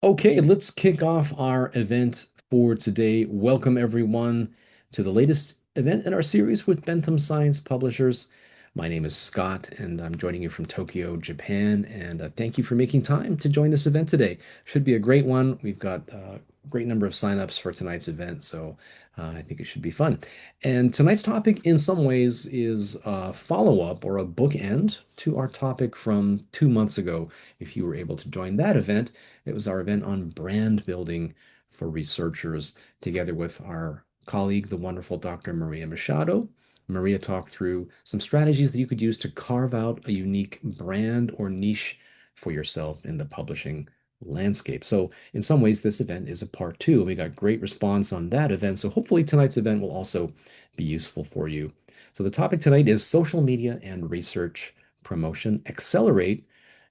Okay, let's kick off our event for today. Welcome, everyone, to the latest event in our series with Bentham Science Publishers. My name is Scott, and I'm joining you from Tokyo, Japan. And thank you for making time to join this event today. Should be a great one. We've got a great number of signups for tonight's event, so I think it should be fun. And tonight's topic, in some ways, is a follow-up or a bookend to our topic from 2 months ago. If you were able to join that event, it was our event on brand building for researchers, together with our colleague, the wonderful Dr. Maria Machado. Maria talked through some strategies that you could use to carve out a unique brand or niche for yourself in the publishing landscape. So, in some ways, this event is a part two. We got great response on that event. So, hopefully, tonight's event will also be useful for you. So, the topic tonight is social media and research promotion. Accelerate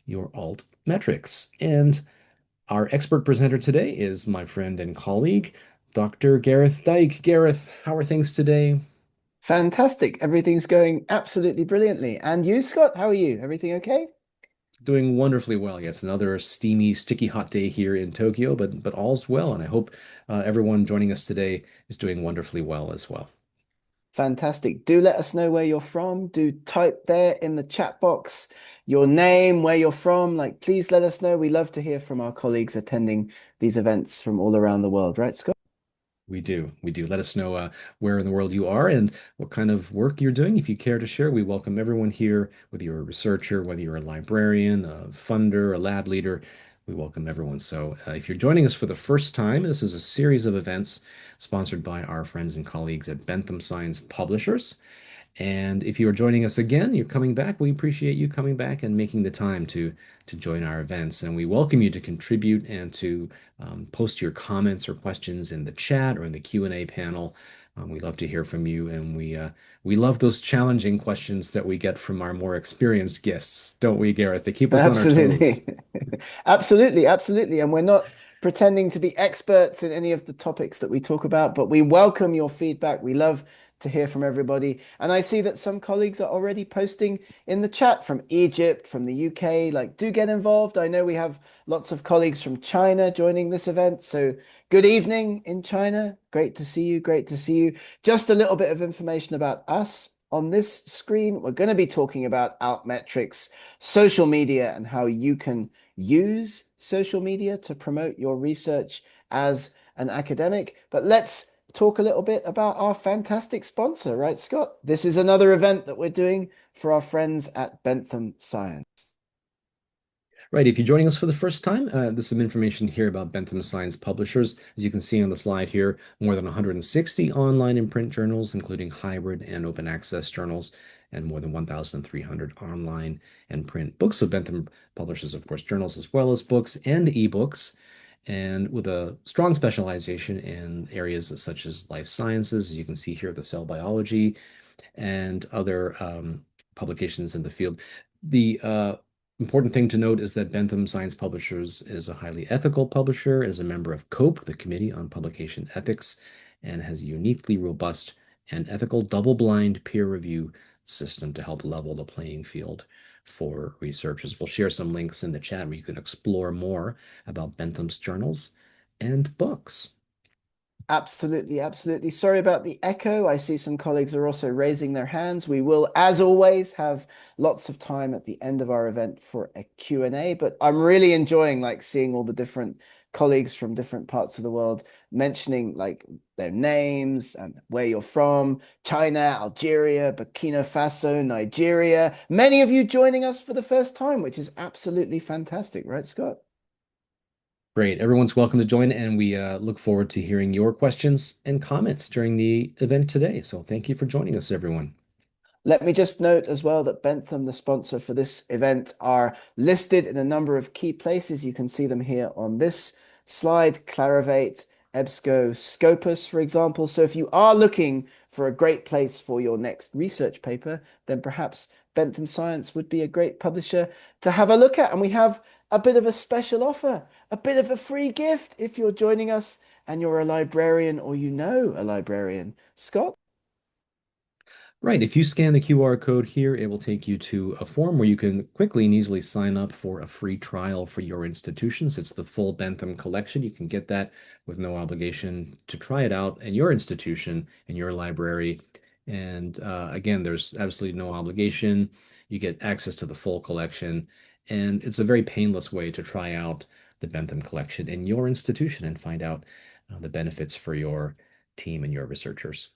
your alt metrics. And our expert presenter today is my friend and colleague, Dr. Gareth Dyke. Gareth, how are things today? Fantastic. Everything's going absolutely brilliantly. And you, Scott, how are you? Everything okay? Doing wonderfully well. Yeah, it's another steamy, sticky hot day here in Tokyo, but all's well, and I hope everyone joining us today is doing wonderfully well as well. Fantastic. Do let us know where you're from. Do type there in the chat box your name, where you're from. Please let us know. We love to hear from our colleagues attending these events from all around the world, right, Scott? We do. We do. Let us know where in the world you are and what kind of work you're doing. If you care to share, we welcome everyone here, whether you're a researcher, whether you're a librarian, a funder, a lab leader. We welcome everyone. So if you're joining us for the first time, this is a series of events sponsored by our friends and colleagues at Bentham Science Publishers. And if you are joining us again, you're coming back. We appreciate you coming back and making the time to join our events. And we welcome you to contribute and to post your comments or questions in the chat or in the Q&A panel. We love to hear from you, and we love those challenging questions that we get from our more experienced guests, don't we, Gareth? They keep us on our toes. Absolutely. Absolutely, absolutely. And we're not pretending to be experts in any of the topics that we talk about, but we welcome your feedback. We love to hear from everybody. And I see that some colleagues are already posting in the chat from Egypt, from the UK. Do get involved. I know we have lots of colleagues from China joining this event. So good evening in China. Great to see you. Great to see you. Just a little bit of information about us. On this screen, we're going to be talking about Altmetrics, social media, and how you can use social media to promote your research as an academic. But let's talk a little bit about our fantastic sponsor, right, Scott? This is another event that we're doing for our friends at Bentham Science. Right, if you're joining us for the first time, there's some information here about Bentham Science Publishers. As you can see on the slide here, more than 160 online and print journals, including hybrid and open access journals, and more than 1,300 online and print books. So Bentham publishes, of course, journals as well as books and ebooks, and with a strong specialization in areas such as life sciences. As you can see here, the cell biology and other publications in the field. The important thing to note is that Bentham Science Publishers is a highly ethical publisher, is a member of COPE, the Committee on Publication Ethics, and has a uniquely robust and ethical double-blind peer review system to help level the playing field for researchers. We'll share some links in the chat where you can explore more about Bentham's journals and books. Absolutely, absolutely. Sorry about the echo. I see some colleagues are also raising their hands. We will, as always, have lots of time at the end of our event for a Q&A, but I'm really enjoying seeing all the different colleagues from different parts of the world mentioning their names and where you're from: China, Algeria, Burkina Faso, Nigeria. Many of you joining us for the first time, which is absolutely fantastic, right, Scott? Great. Everyone's welcome to join, and we look forward to hearing your questions and comments during the event today. So thank you for joining us, everyone. Let me just note as well that Bentham, the sponsor for this event, are listed in a number of key places. You can see them here on this slide: Clarivate, EBSCO, Scopus, for example. So if you are looking for a great place for your next research paper, then perhaps Bentham Science would be a great publisher to have a look at. And we have a bit of a special offer, a bit of a free gift if you're joining us and you're a librarian or you know a librarian. Scott? Right. If you scan the QR code here, it will take you to a form where you can quickly and easily sign up for a free trial for your institutions. It's the full Bentham collection. You can get that with no obligation to try it out in your institution, in your library. And again, there's absolutely no obligation. You get access to the full collection. And it's a very painless way to try out the Bentham collection in your institution and find out the benefits for your team and your researchers.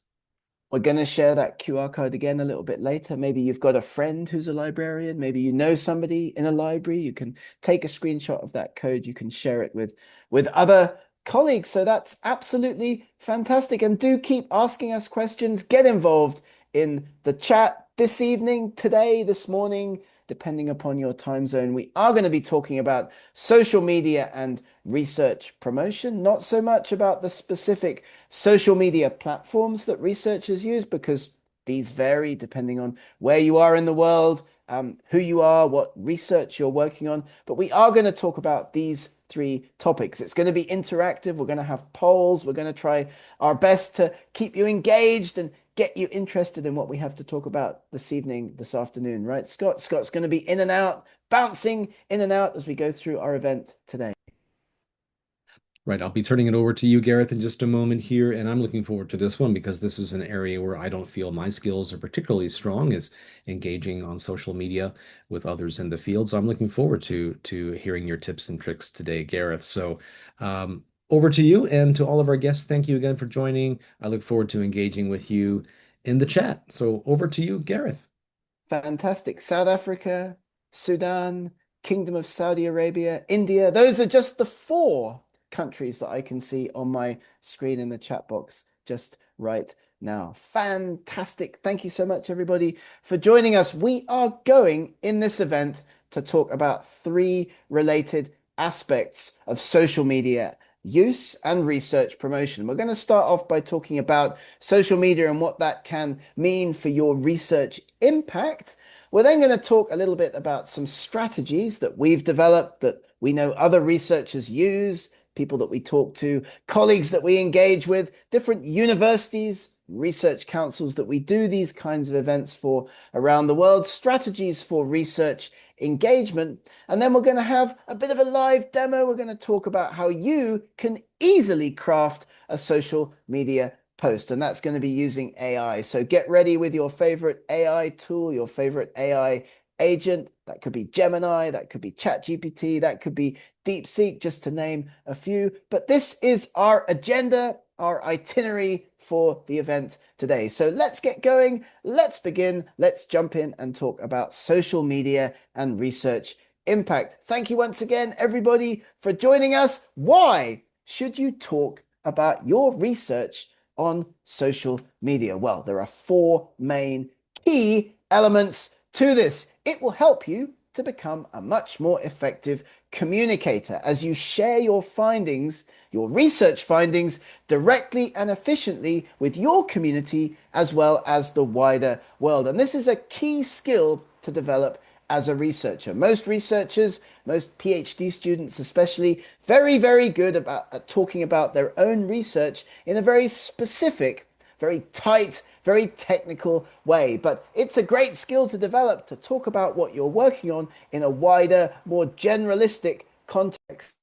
We're going to share that QR code again a little bit later. Maybe you've got a friend who's a librarian. Maybe you know somebody in a library. You can take a screenshot of that code. You can share it with other colleagues. So that's absolutely fantastic. And do keep asking us questions. Get involved in the chat this evening, today, this morning, depending upon your time zone. We are going to be talking about social media and research promotion, not so much about the specific social media platforms that researchers use, because these vary depending on where you are in the world, who you are, what research you're working on. But we are going to talk about these three topics. It's going to be interactive. We're going to have polls. We're going to try our best to keep you engaged and get you interested in what we have to talk about this evening, this afternoon, right, Scott? Scott's going to be in and out, bouncing in and out as we go through our event today. Right, I'll be turning it over to you, Gareth, in just a moment here, and I'm looking forward to this one because this is an area where I don't feel my skills are particularly strong, is engaging on social media with others in the field. So I'm looking forward to hearing your tips and tricks today, Gareth. So over to you, and to all of our guests, thank you again for joining. I look forward to engaging with you in the chat. So over to you, Gareth. Fantastic. South Africa, Sudan, Kingdom of Saudi Arabia, India. Those are just the four countries that I can see on my screen in the chat box just right now. Fantastic. Thank you so much, everybody, for joining us. We are going in this event to talk about three related aspects of social media use and research promotion. We're going to start off by talking about social media and what that can mean for your research impact. We're then going to talk a little bit about some strategies that we've developed that we know other researchers use, people that we talk to, colleagues that we engage with, different universities, research councils that we do these kinds of events for around the world, strategies for research engagement. And then we're going to have a bit of a live demo. We're going to talk about how you can easily craft a social media post, and that's going to be using AI. So get ready with your favorite AI tool, your favorite AI agent. That could be Gemini, that could be ChatGPT, that could be DeepSeek, just to name a few. But this is our agenda, our itinerary for the event today. So let's get going. Let's begin. Let's jump in and talk about social media and research impact. Thank you once again, everybody, for joining us. Why should you talk about your research on social media? Well, there are four main key elements to this. It will help you to become a much more effective communicator as you share your findings, your research findings, directly and efficiently with your community as well as the wider world. And this is a key skill to develop as a researcher. Most researchers, most PhD students especially, very, very good at talking about their own research in a very specific, very tight, very technical way. But it's a great skill to develop to talk about what you're working on in a wider, more generalistic context.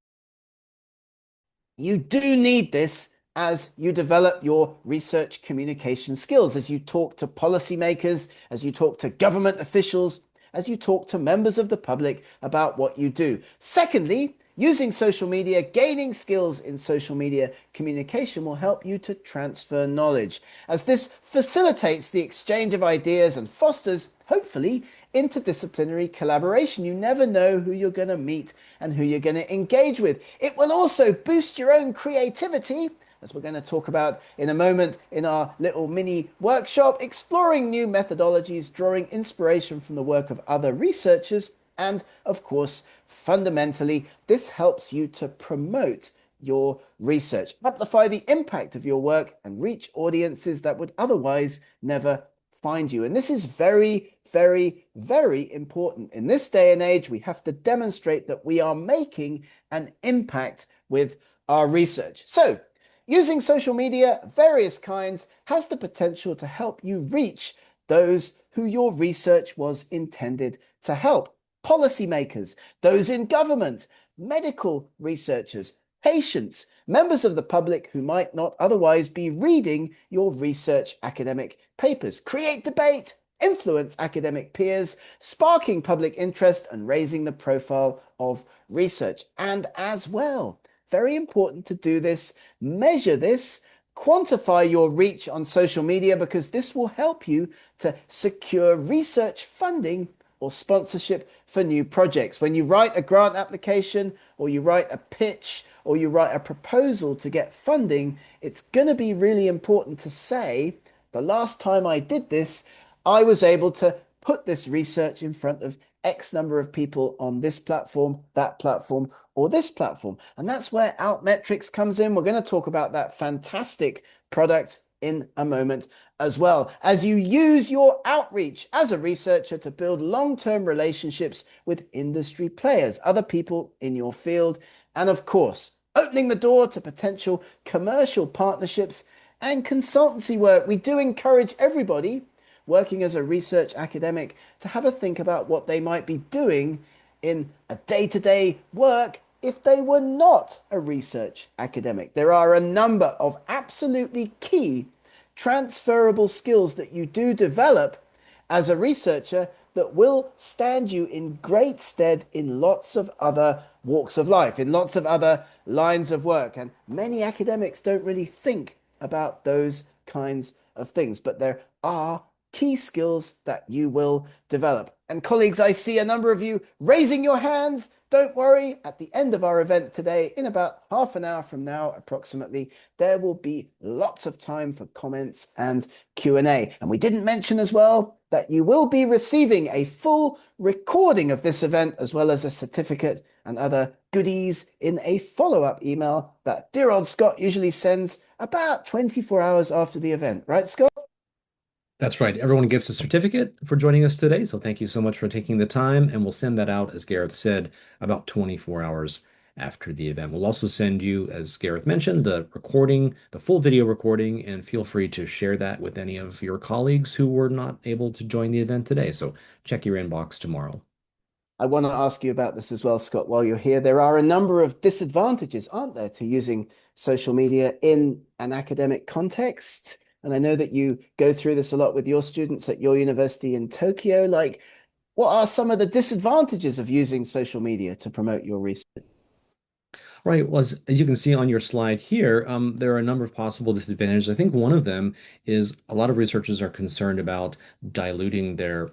You do need this as you develop your research communication skills, as you talk to policymakers, as you talk to government officials, as you talk to members of the public about what you do. Secondly, using social media, gaining skills in social media communication will help you to transfer knowledge, as this facilitates the exchange of ideas and fosters, hopefully, interdisciplinary collaboration. You never know who you're going to meet and who you're going to engage with. It will also boost your own creativity, as we're going to talk about in a moment in our little mini workshop, exploring new methodologies, drawing inspiration from the work of other researchers, and of course, fundamentally, this helps you to promote your research, amplify the impact of your work, and reach audiences that would otherwise never find you. And this is very, very, very important. In this day and age, we have to demonstrate that we are making an impact with our research. So, using social media, various kinds, has the potential to help you reach those who your research was intended to help, policymakers, those in government, medical researchers, patients, members of the public who might not otherwise be reading your research academic papers. Create debate, influence academic peers, sparking public interest and raising the profile of research. And as well, very important to do this, measure this, quantify your reach on social media because this will help you to secure research funding or sponsorship for new projects. When you write a grant application or you write a pitch or you write a proposal to get funding, it's going to be really important to say, the last time I did this, I was able to put this research in front of X number of people on this platform, that platform, or this platform. And that's where Altmetrics comes in. We're going to talk about that fantastic product in a moment as well, as you use your outreach as a researcher to build long-term relationships with industry players, other people in your field, and of course, opening the door to potential commercial partnerships and consultancy work. We do encourage everybody working as a research academic to have a think about what they might be doing in a day-to-day work if they were not a research academic. There are a number of absolutely key transferable skills that you do develop as a researcher that will stand you in great stead in lots of other walks of life, in lots of other lines of work. And many academics don't really think about those kinds of things, but there are key skills that you will develop. And colleagues, I see a number of you raising your hands. Don't worry, at the end of our event today, in about half an hour from now, approximately, there will be lots of time for comments and Q&A. And we didn't mention as well that you will be receiving a full recording of this event, as well as a certificate and other goodies in a follow-up email that dear old Scott usually sends about 24 hours after the event. Right, Scott? That's right. Everyone gets a certificate for joining us today. So thank you so much for taking the time. And we'll send that out, as Gareth said, about 24 hours after the event. We'll also send you, as Gareth mentioned, the recording, the full video recording, and feel free to share that with any of your colleagues who were not able to join the event today. So check your inbox tomorrow. I want to ask you about this as well, Scott, while you're here. There are a number of disadvantages, aren't there, to using social media in an academic context? And I know that you go through this a lot with your students at your university in Tokyo. Like, what are some of the disadvantages of using social media to promote your research? Right. Well, as you can see on your slide here, there are a number of possible disadvantages. I think one of them is a lot of researchers are concerned about diluting their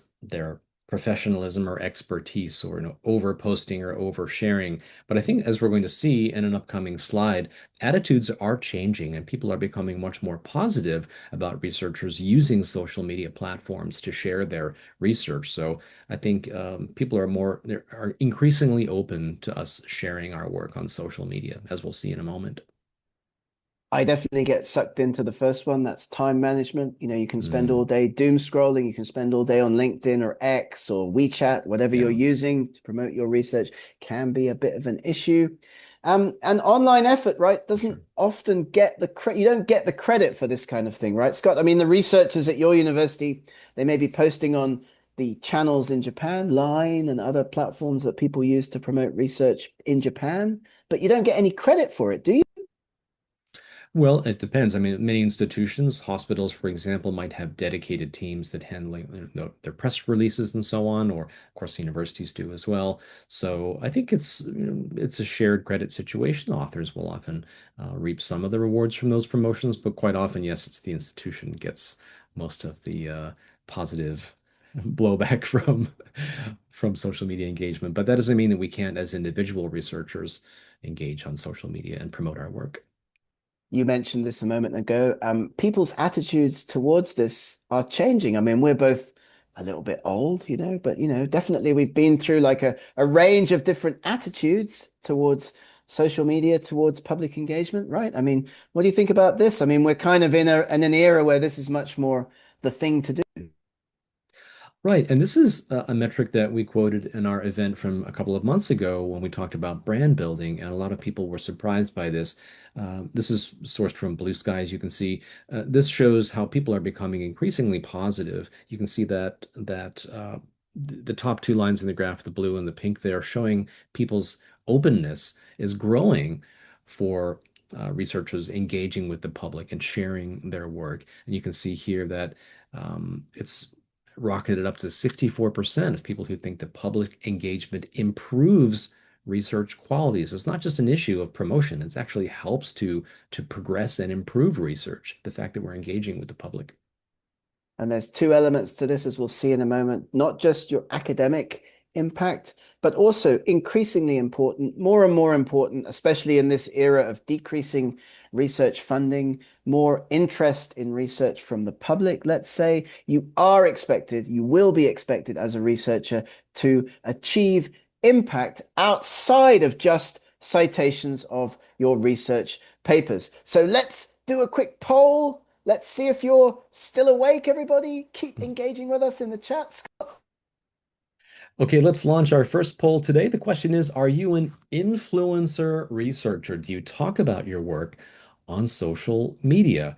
professionalism or expertise, or over posting or over sharing. But I think, as we're going to see in an upcoming slide, attitudes are changing and people are becoming much more positive about researchers using social media platforms to share their research. So I think people are increasingly open to us sharing our work on social media, as we'll see in a moment. I definitely get sucked into the first one. That's time management. You know, you can spend Mm, all day doom scrolling. You can spend all day on LinkedIn or X or WeChat, whatever you're yeah, using to promote your research can be a bit of an issue. And online effort, right, for doesn't sure. often get the credit. You don't get the credit for this kind of thing, right, Scott? I mean, the researchers at your university, they may be posting on the channels in Japan, Line and other platforms that people use to promote research in Japan, but you don't get any credit for it, do you? Well, it depends. I mean, many institutions, hospitals, for example, might have dedicated teams that handle their press releases and so on, or of course, universities do as well. So I think it's a shared credit situation. Authors will often reap some of the rewards from those promotions, but quite often, yes, it's the institution gets most of the positive blowback from social media engagement. But that doesn't mean that we can't, as individual researchers, engage on social media and promote our work. You mentioned this a moment ago. People's attitudes towards this are changing. I mean, we're both a little bit old, but definitely we've been through like a range of different attitudes towards social media, towards public engagement, right? I mean, what do you think about this? I mean, we're kind of in an era where this is much more the thing to do. Right. And this is a metric that we quoted in our event from a couple of months ago when we talked about brand building. And a lot of people were surprised by this. This is sourced from Blue Sky, as you can see. This shows how people are becoming increasingly positive. You can see that the top two lines in the graph, the blue and the pink, there showing people's openness is growing for researchers engaging with the public and sharing their work. And you can see here that it's rocketed up to 64% of people who think that public engagement improves research quality. So it's not just an issue of promotion, it actually helps to progress and improve research, the fact that we're engaging with the public. And there's two elements to this, as we'll see in a moment, not just your academic impact, but also increasingly important, more and more important, especially in this era of decreasing research funding, more interest in research from the public. Let's say you are expected, you will be expected as a researcher to achieve impact outside of just citations of your research papers. So let's do a quick poll. Let's see if you're still awake, everybody. Keep engaging with us in the chat. Okay, let's launch our first poll today. The question is, are you an influencer researcher? Do you talk about your work on social media?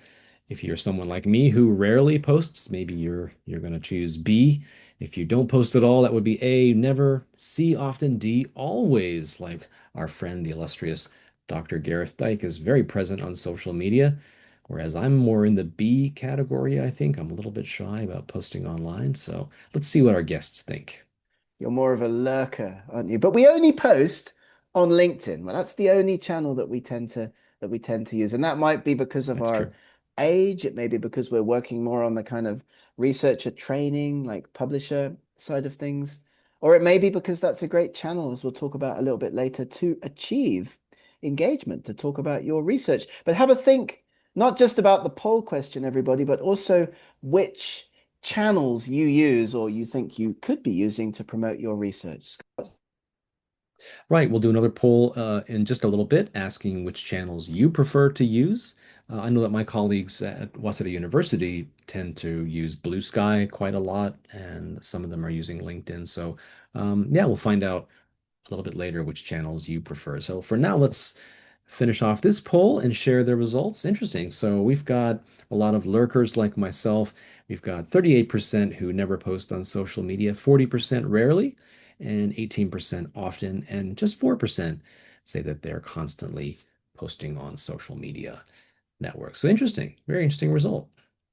If you're someone like me who rarely posts, maybe you're going to choose B. If you don't post at all, that would be A, never, C, often, D, always, like our friend, the illustrious Dr. Gareth Dyke is very present on social media, whereas I'm more in the B category, I think. I'm a little bit shy about posting online, so let's see what our guests think. You're more of a lurker, aren't you? But we only post on LinkedIn. Well, that's the only channel that we tend to use. And that might be because of That's our true. age. It may be because we're working more on the kind of researcher training, like publisher side of things. Or it may be because that's a great channel, as we'll talk about a little bit later, to achieve engagement, to talk about your research. But have a think, not just about the poll question, everybody, but also which channels you use or you think you could be using to promote your research. Right, we'll do another poll in just a little bit, asking which channels you prefer to use. I know that my colleagues at Waseda University tend to use Blue Sky quite a lot, and some of them are using LinkedIn. So, yeah, we'll find out a little bit later which channels you prefer. So for now, let's finish off this poll and share the results. Interesting. So we've got a lot of lurkers like myself. We've got 38% who never post on social media, 40% rarely, and 18% often, and just 4% say that they're constantly posting on social media networks. So interesting, very interesting result.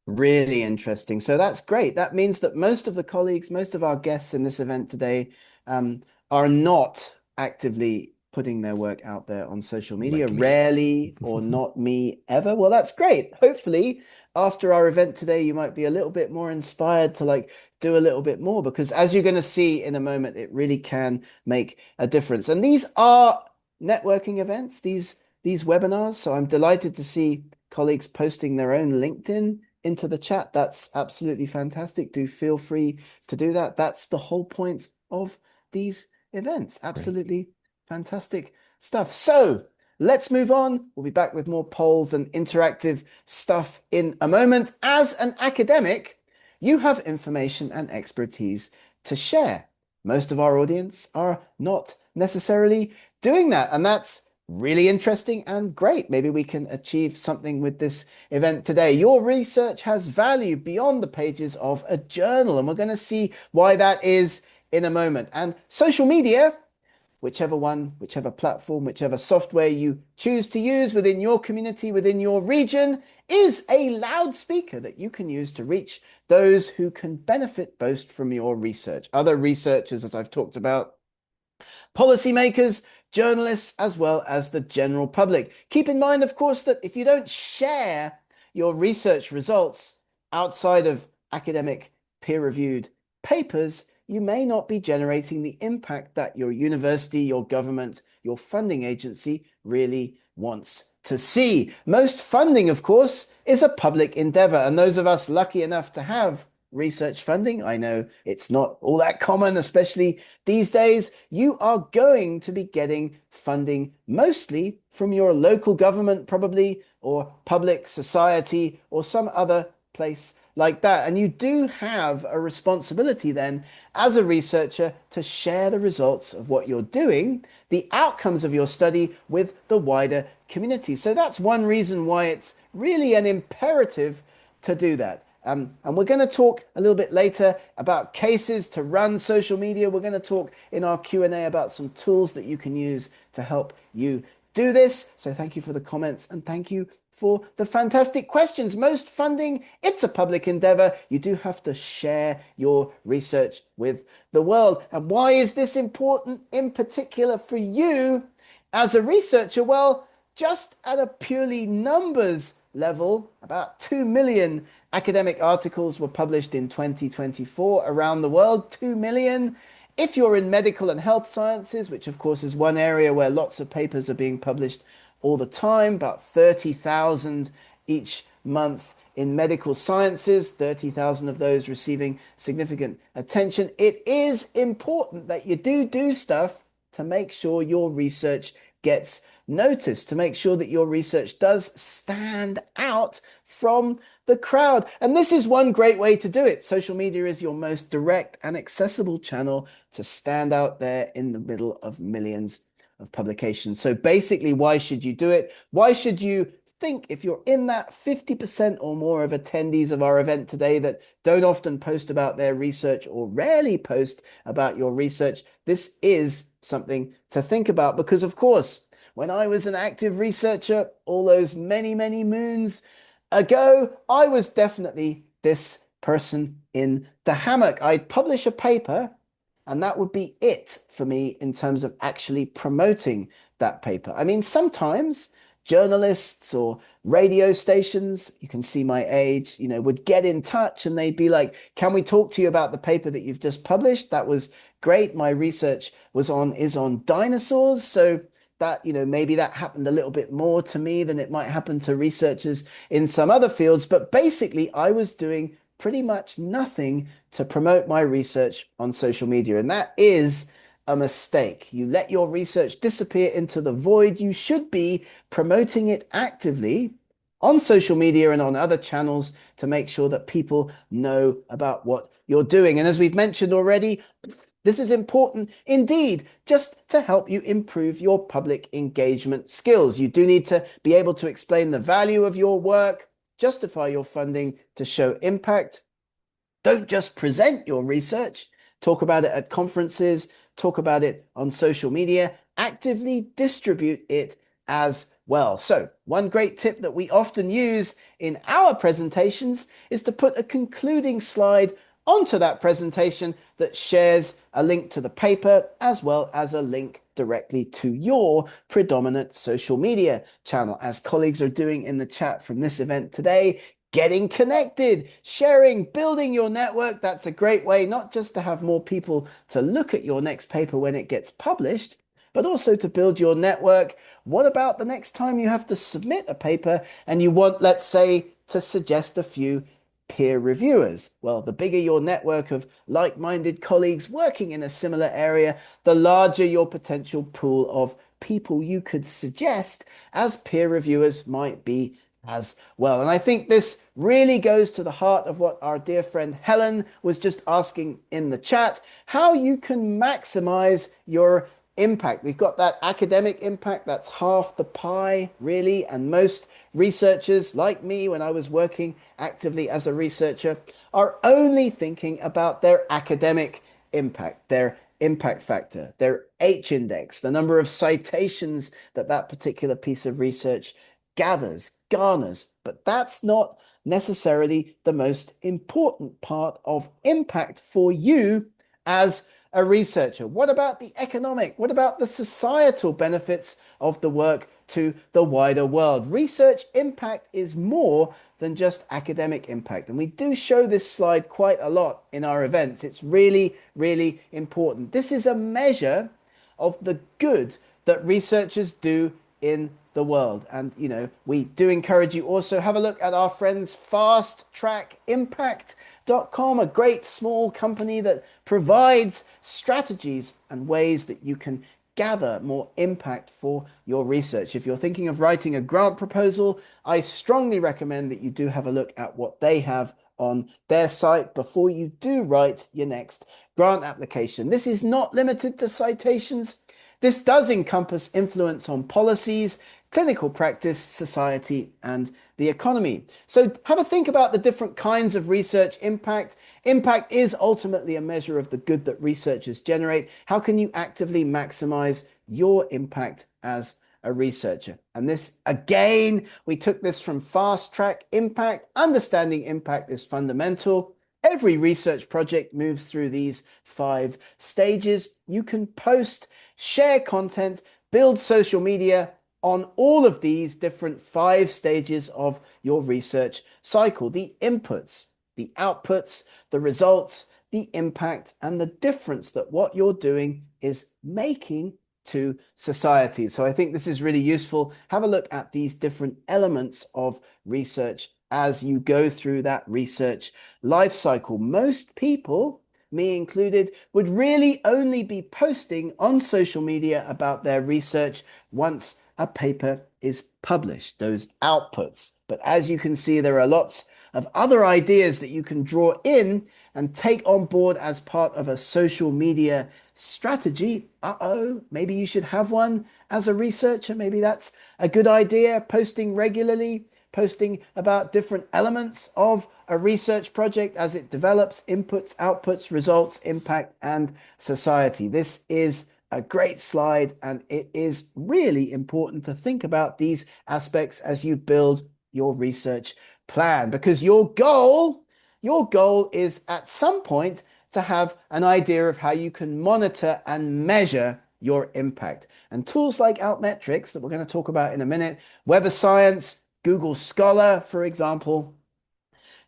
Really interesting. So that's great. That means that most of the colleagues, most of our guests in this event today, are not actively putting their work out there on social media, Like me. rarely or not me ever. Well, that's great. Hopefully, after our event today, you might be a little bit more inspired to like do a little bit more because as you're going to see in a moment, it really can make a difference. And these are networking events, these webinars. So I'm delighted to see colleagues posting their own LinkedIn into the chat. That's absolutely fantastic. Do feel free to do that. That's the whole point of these events. Right. Absolutely fantastic stuff. So let's move on. We'll be back with more polls and interactive stuff in a moment. As an academic, you have information and expertise to share. Most of our audience are not necessarily doing that, and that's really interesting and great. Maybe we can achieve something with this event today. Your research has value beyond the pages of a journal, and we're going to see why that is in a moment. And social media, whichever one, whichever platform, whichever software you choose to use within your community, within your region, is a loudspeaker that you can use to reach those who can benefit most from your research. Other researchers, as I've talked about, policymakers, journalists, as well as the general public. Keep in mind, of course, that if you don't share your research results outside of academic peer-reviewed papers, you may not be generating the impact that your university, your government, your funding agency really wants to see. Most funding, of course, is a public endeavor, and those of us lucky enough to have research funding, I know it's not all that common, especially these days, you are going to be getting funding mostly from your local government, probably, or public society, or some other place like that. And you do have a responsibility then as a researcher to share the results of what you're doing, the outcomes of your study with the wider community. So that's one reason why it's really an imperative to do that. And we're going to talk a little bit later about cases to run social media. We're going to talk in our Q&A about some tools that you can use to help you do this. So thank you for the comments and thank you for the fantastic questions. Most funding, it's a public endeavor. You do have to share your research with the world. And why is this important in particular for you as a researcher? Well, just at a purely numbers level, about 2 million academic articles were published in 2024 around the world. 2 million. If you're in medical and health sciences, which of course is one area where lots of papers are being published all the time, about 30,000 each month in medical sciences, 30,000 of those receiving significant attention. It is important that you do stuff to make sure your research gets noticed, to make sure that your research does stand out from the crowd. And this is one great way to do it. Social media is your most direct and accessible channel to stand out there in the middle of millions of publications. So basically, why should you do it? Why should you think, if you're in that 50% or more of attendees of our event today that don't often post about their research or rarely post about your research, this is something to think about. Because of course, when I was an active researcher all those many, many moons ago, I was definitely this person in the hammock. I'd publish a paper and that would be it for me in terms of actually promoting that paper. I mean, sometimes journalists or radio stations, you can see my age, would get in touch and they'd be like, can we talk to you about the paper that you've just published? That was great. My research is on dinosaurs. So that, maybe that happened a little bit more to me than it might happen to researchers in some other fields. But basically, I was doing pretty much nothing to promote my research on social media. And that is a mistake. You let your research disappear into the void. You should be promoting it actively on social media and on other channels to make sure that people know about what you're doing. And as we've mentioned already, this is important indeed, just to help you improve your public engagement skills. You do need to be able to explain the value of your work, justify your funding to show impact. Don't just present your research, talk about it at conferences, talk about it on social media, actively distribute it as well. So one great tip that we often use in our presentations is to put a concluding slide onto that presentation that shares a link to the paper as well as a link directly to your predominant social media channel, as colleagues are doing in the chat from this event today. Getting connected, sharing, building your network. That's a great way not just to have more people to look at your next paper when it gets published, but also to build your network. What about the next time you have to submit a paper and you want, let's say, to suggest a few peer reviewers? Well, the bigger your network of like-minded colleagues working in a similar area, the larger your potential pool of people you could suggest as peer reviewers might be as well. And I think this really goes to the heart of what our dear friend Helen was just asking in the chat, how you can maximize your impact. We've got that academic impact, that's half the pie, really. And most researchers, like me, when I was working actively as a researcher, are only thinking about their academic impact, their impact factor, their H index, the number of citations that that particular piece of research garners. But that's not necessarily the most important part of impact for you as a researcher. What about the economic? What about the societal benefits of the work to the wider world? Research impact is more than just academic impact. And we do show this slide quite a lot in our events. It's really, really important. This is a measure of the good that researchers do in the world. And, we do encourage you also have a look at our friends fasttrackimpact.com, a great small company that provides strategies and ways that you can gather more impact for your research. If you're thinking of writing a grant proposal, I strongly recommend that you do have a look at what they have on their site before you do write your next grant application. This is not limited to citations. This does encompass influence on policies, clinical practice, society, and the economy. So have a think about the different kinds of research impact. Impact is ultimately a measure of the good that researchers generate. How can you actively maximize your impact as a researcher? And this, again, we took this from Fast Track Impact. Understanding impact is fundamental. Every research project moves through these 5 stages. You can post, share content, build social media on all of these different 5 stages of your research cycle. The inputs, the outputs, the results, the impact, and the difference that what you're doing is making to society. So I think this is really useful. Have a look at these different elements of research as you go through that research life cycle. Most people, me included, would really only be posting on social media about their research once a paper is published, those outputs. But as you can see, there are lots of other ideas that you can draw in and take on board as part of a social media strategy. Maybe you should have one as a researcher. Maybe that's a good idea. Posting regularly, posting about different elements of a research project as it develops, inputs, outputs, results, impact, and society. This is a great slide, and it is really important to think about these aspects as you build your research plan, because your goal is at some point to have an idea of how you can monitor and measure your impact. And tools like Altmetrics that we're going to talk about in a minute, Web of Science, Google Scholar, for example,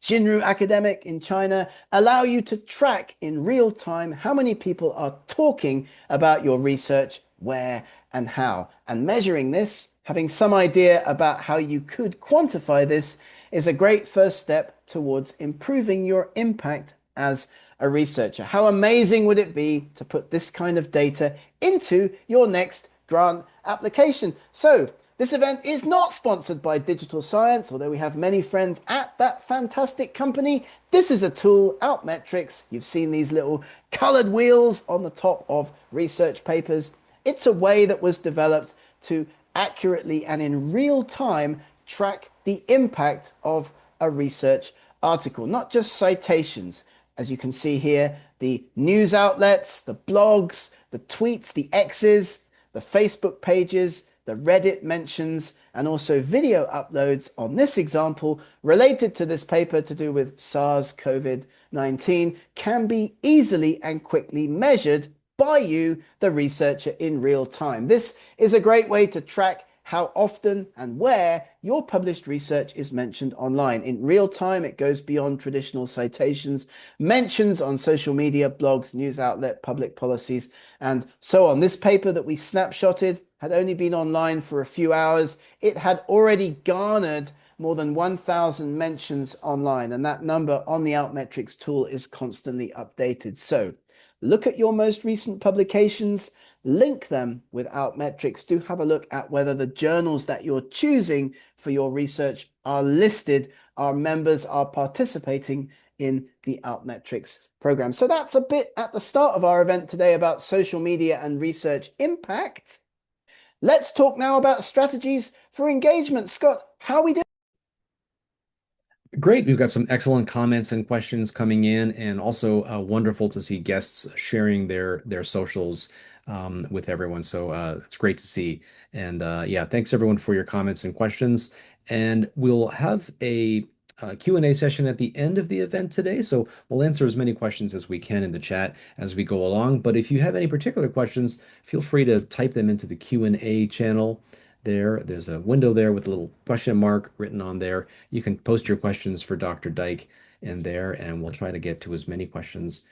Xinru Academic in China, allow you to track in real time how many people are talking about your research, where and how. And measuring this, having some idea about how you could quantify this, is a great first step towards improving your impact as a researcher. How amazing would it be to put this kind of data into your next grant application? So, this event is not sponsored by Digital Science, although we have many friends at that fantastic company. This is a tool, Altmetrics. You've seen these little colored wheels on the top of research papers. It's a way that was developed to accurately and in real time track the impact of a research article, not just citations. As you can see here, the news outlets, the blogs, the tweets, the X's, the Facebook pages, the Reddit mentions, and also video uploads on this example related to this paper to do with SARS-CoV-19 can be easily and quickly measured by you, the researcher, in real time. This is a great way to track how often and where your published research is mentioned online. In real time, it goes beyond traditional citations, mentions on social media, blogs, news outlet, public policies, and so on. This paper that we snapshotted had only been online for a few hours. It had already garnered more than 1,000 mentions online, and that number on the Altmetrics tool is constantly updated. So look at your most recent publications, link them with Altmetrics. Do have a look at whether the journals that you're choosing for your research are listed, our members are participating in the Altmetrics program. So that's a bit at the start of our event today about social media and research impact. Let's talk now about strategies for engagement. Scott, how are we doing? Great. We've got some excellent comments and questions coming in, and also wonderful to see guests sharing their socials with everyone. So it's great to see. And yeah, thanks everyone for your comments and questions. And we'll have a Q&A session at the end of the event today. So we'll answer as many questions as we can in the chat as we go along. But if you have any particular questions, feel free to type them into the Q&A channel there. There's a window there with a little question mark written on there. You can post your questions for Dr. Dyke in there, and we'll try to get to as many questions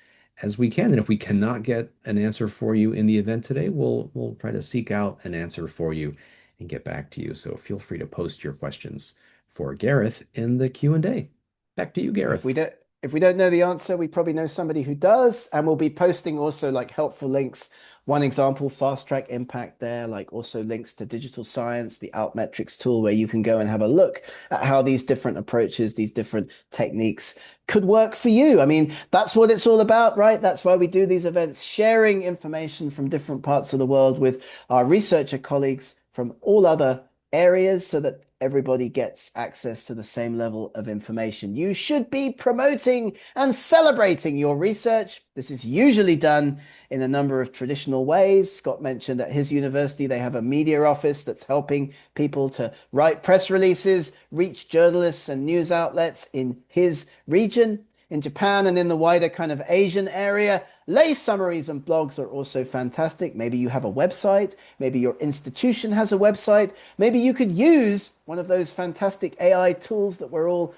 as we can. And if we cannot get an answer for you in the event today, we'll try to seek out an answer for you and get back to you. So feel free to post your questions for Gareth in the Q&A. Back to you, If we Gareth. don't if we don't know the answer, we probably know somebody who does, and we'll be posting also like helpful links. One example, Fast Track Impact there, like also links to Digital Science, the Altmetrics tool, where you can go and have a look at how these different approaches, these different techniques could work for you. I mean, that's what it's all about, right? That's why we do these events, sharing information from different parts of the world with our researcher colleagues from all other areas so that everybody gets access to the same level of information. You should be promoting and celebrating your research. This is usually done in a number of traditional ways. Scott mentioned at his university, they have a media office that's helping people to write press releases, reach journalists and news outlets in his region. In Japan and in the wider kind of Asian area, lay summaries and blogs are also fantastic. Maybe you have a website. Maybe your institution has a website. Maybe you could use one of those fantastic AI tools that we're all,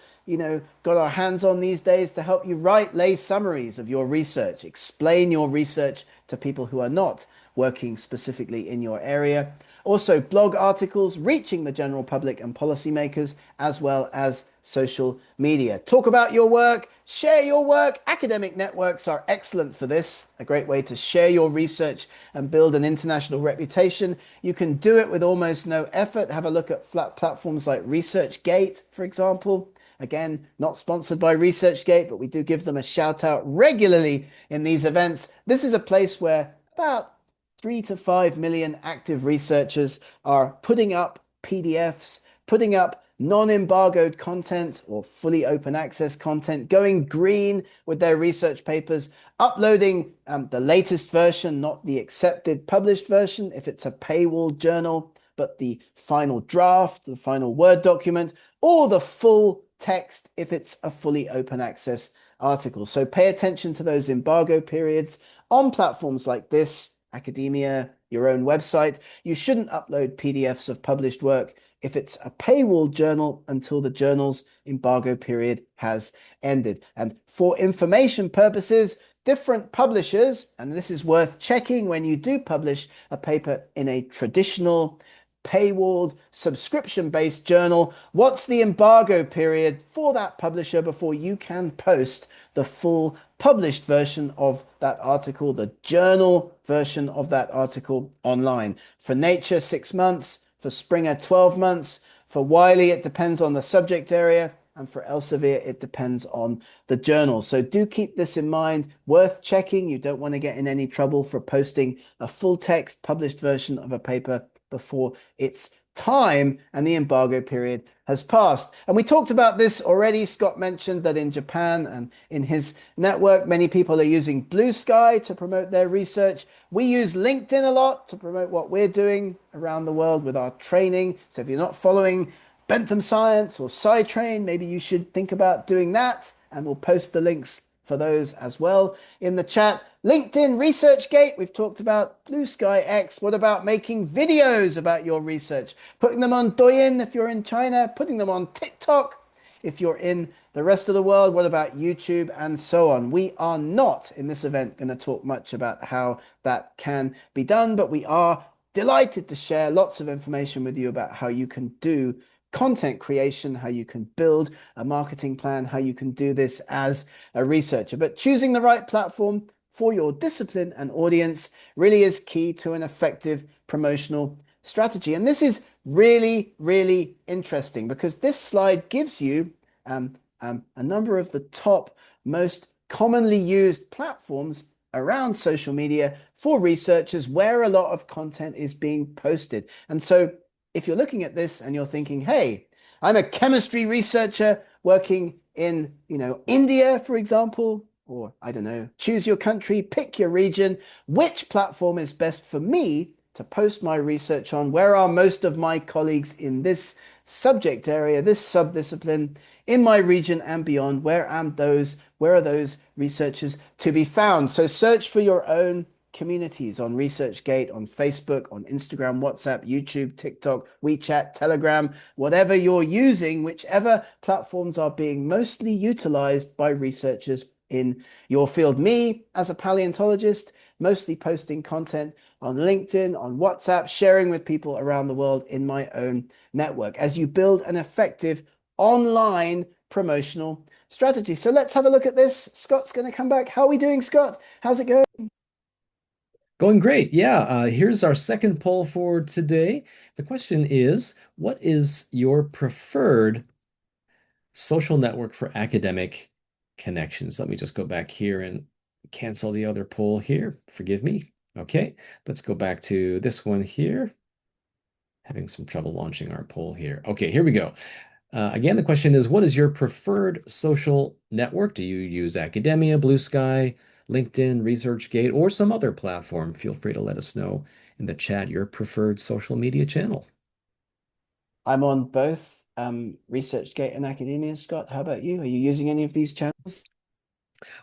got our hands on these days to help you write lay summaries of your research, explain your research to people who are not working specifically in your area. Also, blog articles reaching the general public and policymakers, as well as social media. Talk about your work, share your work. Academic networks are excellent for this, a great way to share your research and build an international reputation. You can do it with almost no effort. Have a look at flat platforms like ResearchGate, for example. Again, not sponsored by ResearchGate, but we do give them a shout out regularly in these events. This is a place where about 3 to 5 million active researchers are putting up PDFs, putting up non-embargoed content or fully open access content, going green with their research papers, uploading the latest version, not the accepted published version if it's a paywall journal, but the final draft, the final Word document, or the full text if it's a fully open access article. So pay attention to those embargo periods on platforms like this, academia, your own website. You shouldn't upload PDFs of published work if it's a paywall journal until the journal's embargo period has ended. And for information purposes, different publishers, and this is worth checking when you do publish a paper in a traditional paywalled subscription-based journal, what's the embargo period for that publisher before you can post the full published version of that article, the journal version of that article online? For Nature, 6 months. For Springer, 12 months. For Wiley, it depends on the subject area. And for Elsevier, it depends on the journal. So do keep this in mind. Worth checking. You don't want to get in any trouble for posting a full text published version of a paper before its time and the embargo period has passed. And we talked about this already. Scott mentioned that in Japan and in his network, many people are using Blue Sky to promote their research. We use LinkedIn a lot to promote what we're doing around the world with our training. So if you're not following Bentham Science or SciTrain, maybe you should think about doing that, and we'll post the links for those as well in the chat. LinkedIn, ResearchGate, we've talked about. Blue Sky X, what about making videos about your research? Putting them on Douyin if you're in China, putting them on TikTok if you're in the rest of the world. What about YouTube and so on? We are not in this event going to talk much about how that can be done, but we are delighted to share lots of information with you about how you can do content creation, how you can build a marketing plan, how you can do this as a researcher. But choosing the right platform for your discipline and audience really is key to an effective promotional strategy. And this is really, really interesting because this slide gives you a number of the top most commonly used platforms around social media for researchers where a lot of content is being posted. And so if you're looking at this and you're thinking, hey, I'm a chemistry researcher working in, India, for example, or I don't know, choose your country, pick your region, which platform is best for me to post my research on? Where are most of my colleagues in this subject area, this subdiscipline in my region and beyond? Where are those researchers to be found? So search for your own communities on ResearchGate, on Facebook, on Instagram, WhatsApp, YouTube, TikTok, WeChat, Telegram, whatever you're using, whichever platforms are being mostly utilized by researchers in your field. Me, as a paleontologist, mostly posting content on LinkedIn, on WhatsApp, sharing with people around the world in my own network as you build an effective online promotional strategy. So let's have a look at this. Scott's going to come back. How are we doing, Scott? How's it going? Going great. Yeah, here's our second poll for today. The question is, what is your preferred social network for academic connections. Let me just go back here and cancel the other poll here. Forgive me. Okay, let's go back to this one here. Having some trouble launching our poll here. Okay, here we go. Again, the question is, what is your preferred social network? Do you use Academia, Blue Sky, LinkedIn, ResearchGate, or some other platform? Feel free to let us know in the chat your preferred social media channel. I'm on both ResearchGate and Academia, Scott. How about you? Are you using any of these channels?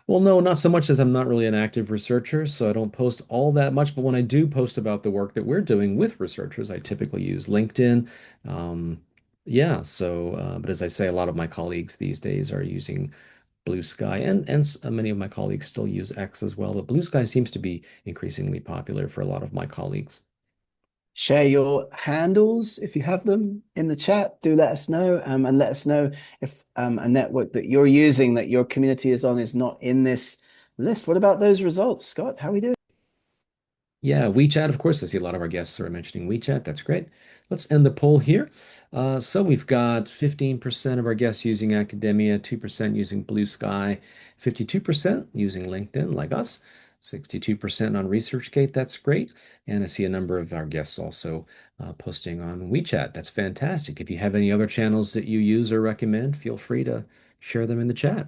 Well, no, not so much as I'm not really an active researcher, so I don't post all that much. But when I do post about the work that we're doing with researchers, I typically use LinkedIn. Um, yeah, but as I say, a lot of my colleagues these days are using Blue Sky, and many of my colleagues still use X as well. But Blue Sky seems to be increasingly popular for a lot of my colleagues. Share your handles if you have them in the chat. Do let us know, and let us know if a network that you're using that your community is on is not in this list. What about those results, Scott? How are we doing? Yeah, WeChat, of course. I see a lot of our guests are mentioning WeChat. That's great. Let's end the poll here. So we've got 15% of our guests using Academia, 2% using Blue Sky, 52% using LinkedIn, like us, 62% on ResearchGate. That's great. And I see a number of our guests also posting on WeChat. That's fantastic. If you have any other channels that you use or recommend, feel free to share them in the chat.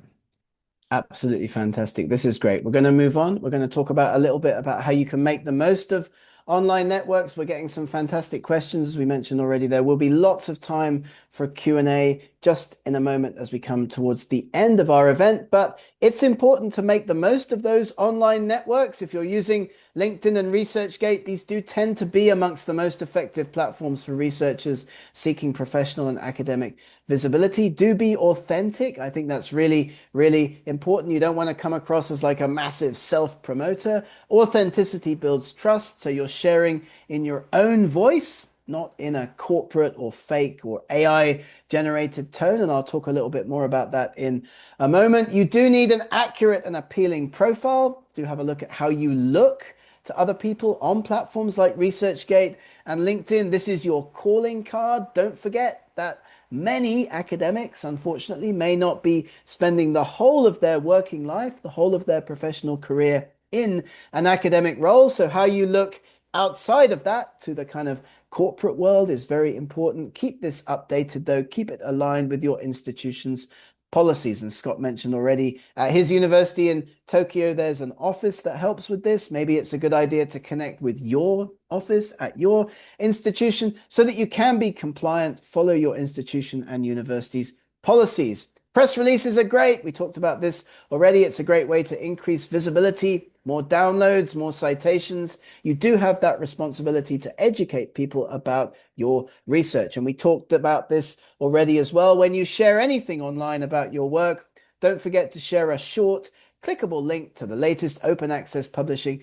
Absolutely fantastic. This is great. We're going to move on. We're going to talk about a little bit about how you can make the most of online networks. We're getting some fantastic questions, as we mentioned already. There will be lots of time for Q&A just in a moment as we come towards the end of our event. But it's important to make the most of those online networks. If you're using LinkedIn and ResearchGate, these do tend to be amongst the most effective platforms for researchers seeking professional and academic visibility. Do be authentic. I think that's really, really important. You don't want to come across as like a massive self-promoter. Authenticity builds trust, so you're sharing in your own voice, not in a corporate or fake or AI generated tone. And I'll talk a little bit more about that in a moment. You do need an accurate and appealing profile. Do have a look at how you look to other people on platforms like ResearchGate and LinkedIn. This is your calling card. Don't forget that many academics, unfortunately, may not be spending the whole of their working life, the whole of their professional career in an academic role. So how you look outside of that to the kind of corporate world is very important. Keep this updated, though. Keep it aligned with your institution's policies. And Scott mentioned already at his university in Tokyo, there's an office that helps with this. Maybe it's a good idea to connect with your office at your institution so that you can be compliant, follow your institution and university's policies. Press releases are great. We talked about this already. It's a great way to increase visibility, more downloads, more citations. You do have that responsibility to educate people about your research. And we talked about this already as well. When you share anything online about your work, don't forget to share a short, clickable link to the latest open access publishing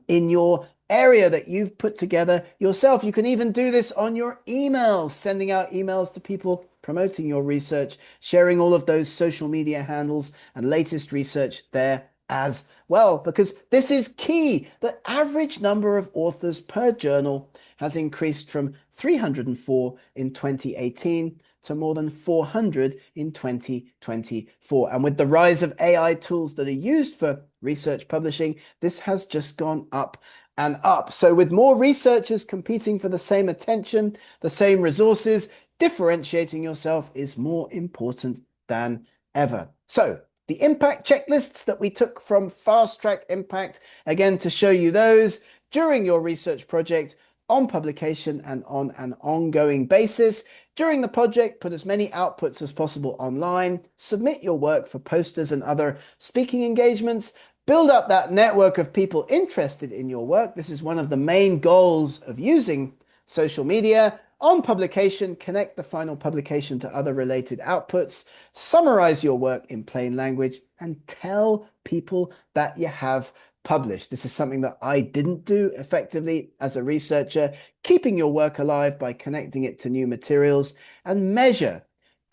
in your area that you've put together yourself. You can even do this on your emails, sending out emails to people promoting your research, sharing all of those social media handles and latest research there as well, because this is key. The average number of authors per journal has increased from 304 in 2018 to more than 400 in 2024. And with the rise of AI tools that are used for research publishing, this has just gone up and up. So with more researchers competing for the same attention, the same resources, differentiating yourself is more important than ever. So the impact checklists that we took from Fast Track Impact, again, to show you those during your research project, on publication and on an ongoing basis. During the project, put as many outputs as possible online, submit your work for posters and other speaking engagements, build up that network of people interested in your work. This is one of the main goals of using social media. On publication, connect the final publication to other related outputs, summarize your work in plain language, and tell people that you have published. This is something that I didn't do effectively as a researcher, keeping your work alive by connecting it to new materials, and measure,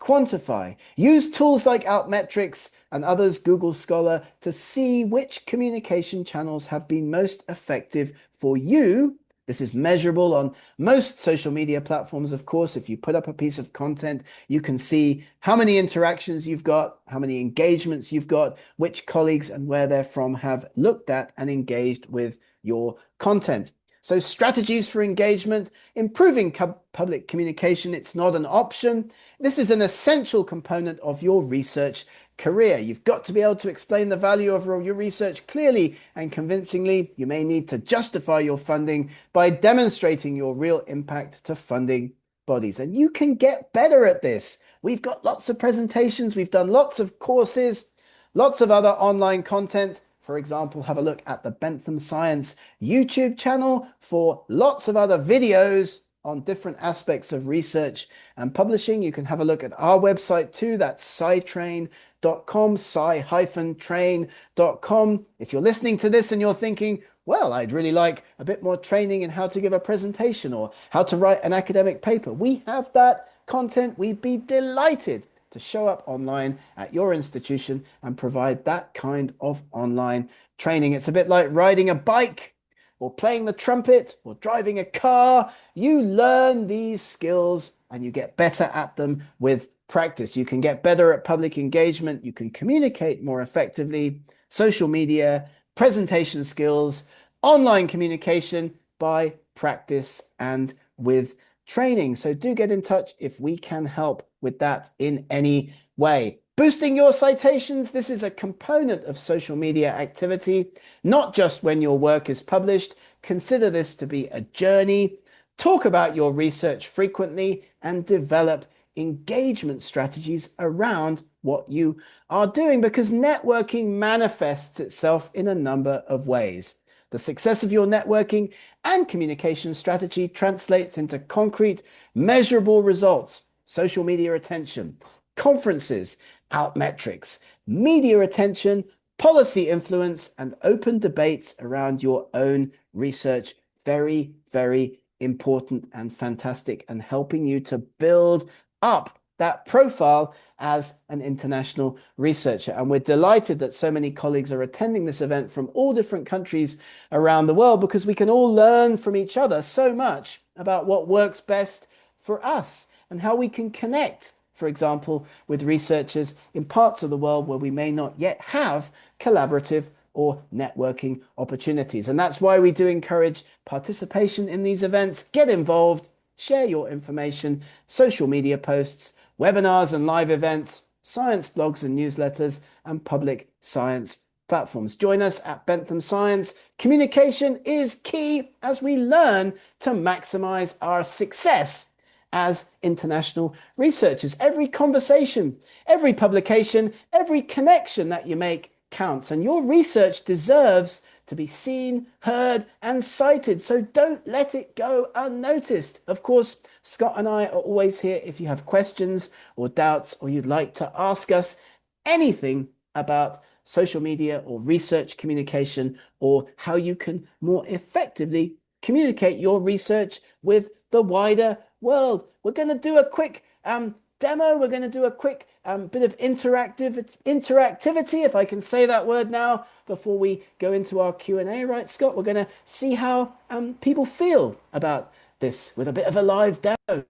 quantify, use tools like Altmetrics and others, Google Scholar, to see which communication channels have been most effective for you This is measurable on most social media platforms, of course. If you put up a piece of content, you can see how many interactions you've got, how many engagements you've got, which colleagues and where they're from have looked at and engaged with your content. So strategies for engagement, improving public communication, it's not an option. This is an essential component of your research career. You've got to be able to explain the value of your research clearly and convincingly. You may need to justify your funding by demonstrating your real impact to funding bodies. And you can get better at this. We've got lots of presentations, we've done lots of courses, lots of other online content. For example, have a look at the Bentham Science YouTube channel for lots of other videos on different aspects of research and publishing. You can have a look at our website too. That's scitrain.com, sci-train.com. If you're listening to this and you're thinking, well, I'd really like a bit more training in how to give a presentation or how to write an academic paper, we have that content. We'd be delighted to show up online at your institution and provide that kind of online training. It's a bit like riding a bike or playing the trumpet or driving a car. You learn these skills and you get better at them with practice. You can get better at public engagement. You can communicate more effectively, social media, presentation skills, online communication by practice and with training. So do get in touch if we can help with that in any way. Boosting your citations. This is a component of social media activity, not just when your work is published. Consider this to be a journey. Talk about your research frequently and develop engagement strategies around what you are doing, because networking manifests itself in a number of ways. The success of your networking and communication strategy translates into concrete, measurable results. Social media attention, conferences, Altmetrics, media attention, policy influence, and open debates around your own research. Very, very important and fantastic, and helping you to build up that profile as an international researcher. And we're delighted that so many colleagues are attending this event from all different countries around the world, because we can all learn from each other so much about what works best for us and how we can connect, for example, with researchers in parts of the world where we may not yet have collaborative or networking opportunities. And that's why we do encourage participation in these events. Get involved, share your information, social media posts, webinars and live events, science blogs and newsletters, and public science platforms. Join us at Bentham Science. Communication is key as we learn to maximize our success as international researchers. Every conversation, every publication, every connection that you make counts, and your research deserves to be seen, heard, and cited. So don't let it go unnoticed. Of course, Scott and I are always here if you have questions or doubts, or you'd like to ask us anything about social media or research communication, or how you can more effectively communicate your research with the wider world. We're going to do a quick demo. We're going to do a quick bit of interactivity, if I can say that word now, before we go into our Q&A, right, Scott? We're going to see how people feel about this with a bit of a live demo.